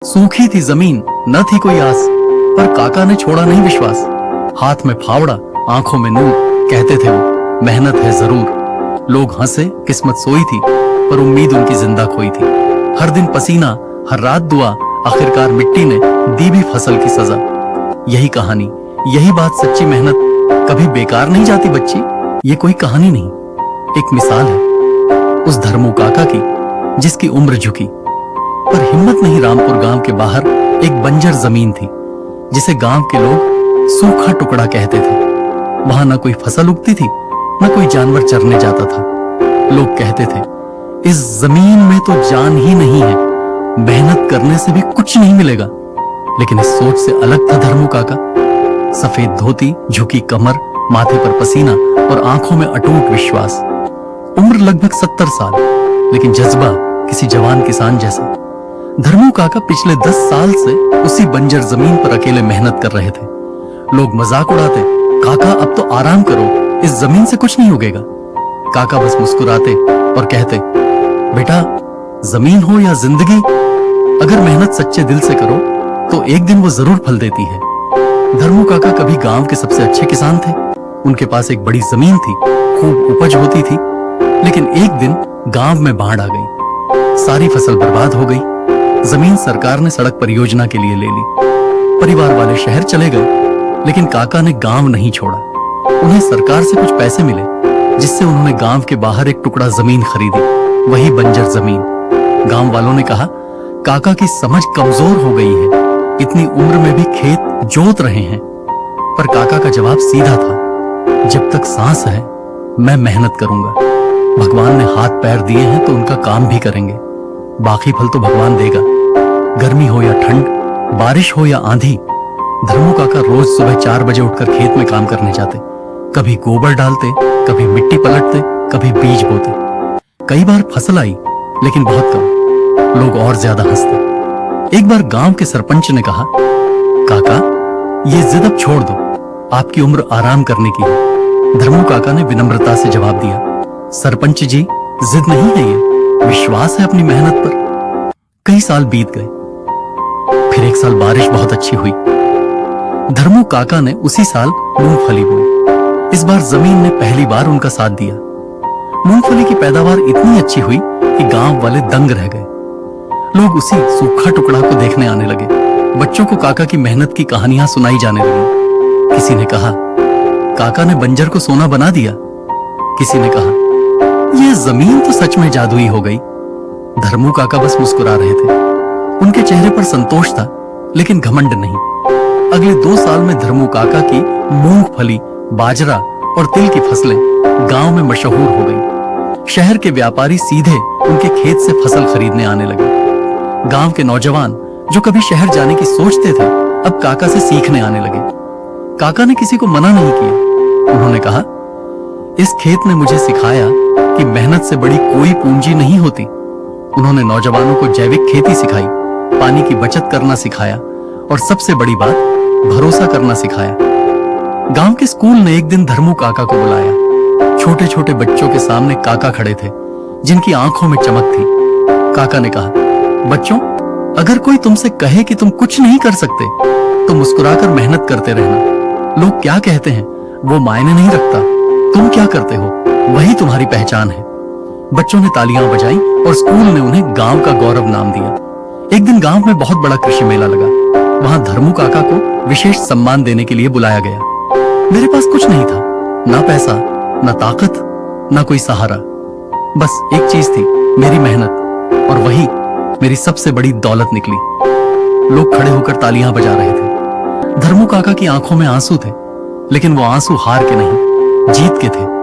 सूखी थी जमीन, न थी कोई आस, पर काका ने छोड़ा नहीं विश्वास। हाथ में फावड़ा, आंखों में नूर, कहते थे वो मेहनत है जरूर। लोग हंसे, किस्मत सोई थी, पर उम्मीद उनकी जिंदा खोई थी। हर दिन पसीना, हर रात दुआ, आखिरकार मिट्टी ने दी भी फसल की सजा। यही कहानी, यही बात, सच्ची मेहनत कभी बेकार नहीं जाती बच्ची। ये कोई कहानी नहीं, एक मिसाल है उस धर्मू काका की जिसकी उम्र झुकी पर हिम्मत नहीं। रामपुर गांव के बाहर एक बंजर जमीन थी जिसे गांव के लोग सूखा टुकड़ा कहते थे। वहां न कोई फसल उगती थी, न कोई जानवर चरने जाता था। लोग कहते थे इस जमीन में तो जान ही नहीं है, मेहनत करने से भी कुछ नहीं मिलेगा। लेकिन इस सोच से अलग था धर्मू काका। सफेद धोती, झुकी कमर, माथे पर पसीना और आंखों में अटूट विश्वास। उम्र लगभग 70 साल, लेकिन जज्बा किसी जवान किसान जैसा। धर्मू काका पिछले 10 साल से उसी बंजर जमीन पर अकेले मेहनत कर रहे थे। लोग मजाक उड़ाते, काका अब तो आराम करो, इस जमीन से कुछ नहीं उगेगा। काका बस मुस्कुराते और कहते, बेटा जमीन हो या जिंदगी, अगर मेहनत सच्चे दिल से करो तो एक दिन वो जरूर फल देती है। धर्मू काका कभी गांव के सबसे अच्छे किसान थे। उनके पास एक बड़ी जमीन थी, खूब उपज होती थी। लेकिन एक दिन गांव में बाढ़ आ गई, सारी फसल बर्बाद हो गई। जमीन सरकार ने सड़क परियोजना के लिए ले ली। परिवार वाले शहर चले गए, लेकिन काका ने गांव नहीं छोड़ा। उन्हें सरकार से कुछ पैसे मिले, जिससे उन्होंने गांव के बाहर एक टुकड़ा जमीन खरीदी, वही बंजर जमीन। गांव वालों ने कहा काका की समझ कमजोर हो गई है, इतनी उम्र में भी खेत जोत रहे हैं। पर काका का जवाब सीधा था, जब तक सांस है मैं मेहनत करूंगा। भगवान ने हाथ पैर दिए हैं तो उनका काम भी करेंगे, बाकी फल तो भगवान देगा। गर्मी हो या ठंड, बारिश हो या आंधी, धर्मू काका रोज सुबह 4 बजे उठकर खेत में काम करने जाते। कभी गोबर डालते, कभी मिट्टी पलटते, कभी बीज बोते। कई बार फसल आई, लेकिन बहुत कम। लोग और ज्यादा हंसते। एक बार गांव के सरपंच ने कहा, काका ये जिद अब छोड़ दो, आपकी उम्र आराम करने की है। धर्मू काका ने विनम्रता से जवाब दिया, सरपंच जी जिद नहीं है, ये विश्वास है अपनी मेहनत पर। कई साल बीत गए, फिर एक साल बारिश बहुत अच्छी हुई। धर्मू काका ने उसी साल मूंगफली बोई। इस बार जमीन ने पहली बार उनका साथ दिया। मूंगफली की पैदावार इतनी अच्छी हुई कि गांव वाले दंग रह गए। लोग उसी सूखा टुकड़ा को देखने आने लगे। बच्चों को काका की मेहनत की कहानियां सुनाई जाने लगी। किसी ने कहा काका ने बंजर को सोना बना दिया। किसी ने कहा यह जमीन तो सच में जादुई हो गई। धर्मू काका बस मुस्कुरा रहे थे। उनके चेहरे पर संतोष था, लेकिन घमंड नहीं। अगले 2 साल में धर्मू काका की मूंगफली, बाजरा और तिल की फसलें गांव में मशहूर हो गई। शहर के व्यापारी सीधे उनके खेत से फसल खरीदने आने लगे। गांव के नौजवान जो कभी शहर जाने की सोचते थे, अब काका से सीखने आने लगे। काका ने किसी को मना नहीं किया। उन्होंने कहा, इस खेत ने मुझे सिखाया कि मेहनत से बड़ी कोई पूंजी नहीं होती। उन्होंने नौजवानों को जैविक खेती सिखाई, पानी की बचत करना सिखाया और सबसे बड़ी बात, भरोसा करना सिखाया। गांव के स्कूल ने एक दिन धर्मू काका को बुलाया। छोटे छोटे बच्चों के सामने काका खड़े थे, जिनकी आंखों में चमक थी। काका ने कहा, बच्चों अगर कोई तुमसे कहे कि तुम कुछ नहीं कर सकते तो मुस्कुराकर मेहनत करते रहना। लोग क्या कहते हैं वो मायने नहीं रखता, तुम क्या करते हो वही तुम्हारी पहचान है। बच्चों ने तालियां बजाई और स्कूल ने उन्हें गांव का गौरव नाम दिया। एक दिन गांव में बहुत बड़ा कृषि मेला लगा। वहां धर्मू काका को विशेष सम्मान देने के लिए बुलाया गया। मेरे पास कुछ नहीं था, ना पैसा, ना ताकत, ना कोई सहारा। बस एक चीज थी, मेरी मेहनत, और वही मेरी सबसे बड़ी दौलत निकली। लोग खड़े होकर तालियां बजा रहे थे। धर्मू काका की आंखों में आंसू थे, लेकिन वो आंसू हार के नहीं, जीत के थे।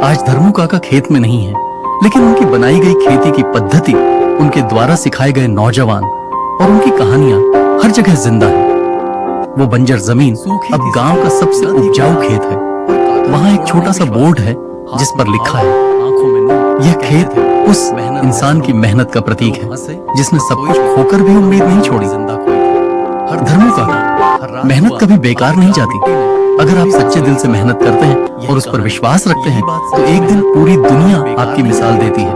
आज धर्मू काका खेत में नहीं है, लेकिन उनकी बनाई गई खेती की पद्धति, उनके द्वारा सिखाए गए नौजवान और उनकी कहानियां हर जगह जिंदा है। वो बंजर जमीन अब गांव का सबसे उपजाऊ खेत है। वहां एक छोटा सा बोर्ड है जिस पर लिखा है, यह खेत उस इंसान की मेहनत का प्रतीक है जिसने सब कुछ खोकर भी उम्मीद नहीं छोड़ी। धर्मू काका, मेहनत कभी बेकार नहीं जाती। अगर आप सच्चे दिल से मेहनत करते हैं और उस पर विश्वास रखते हैं तो एक दिन पूरी दुनिया आपकी मिसाल देती है।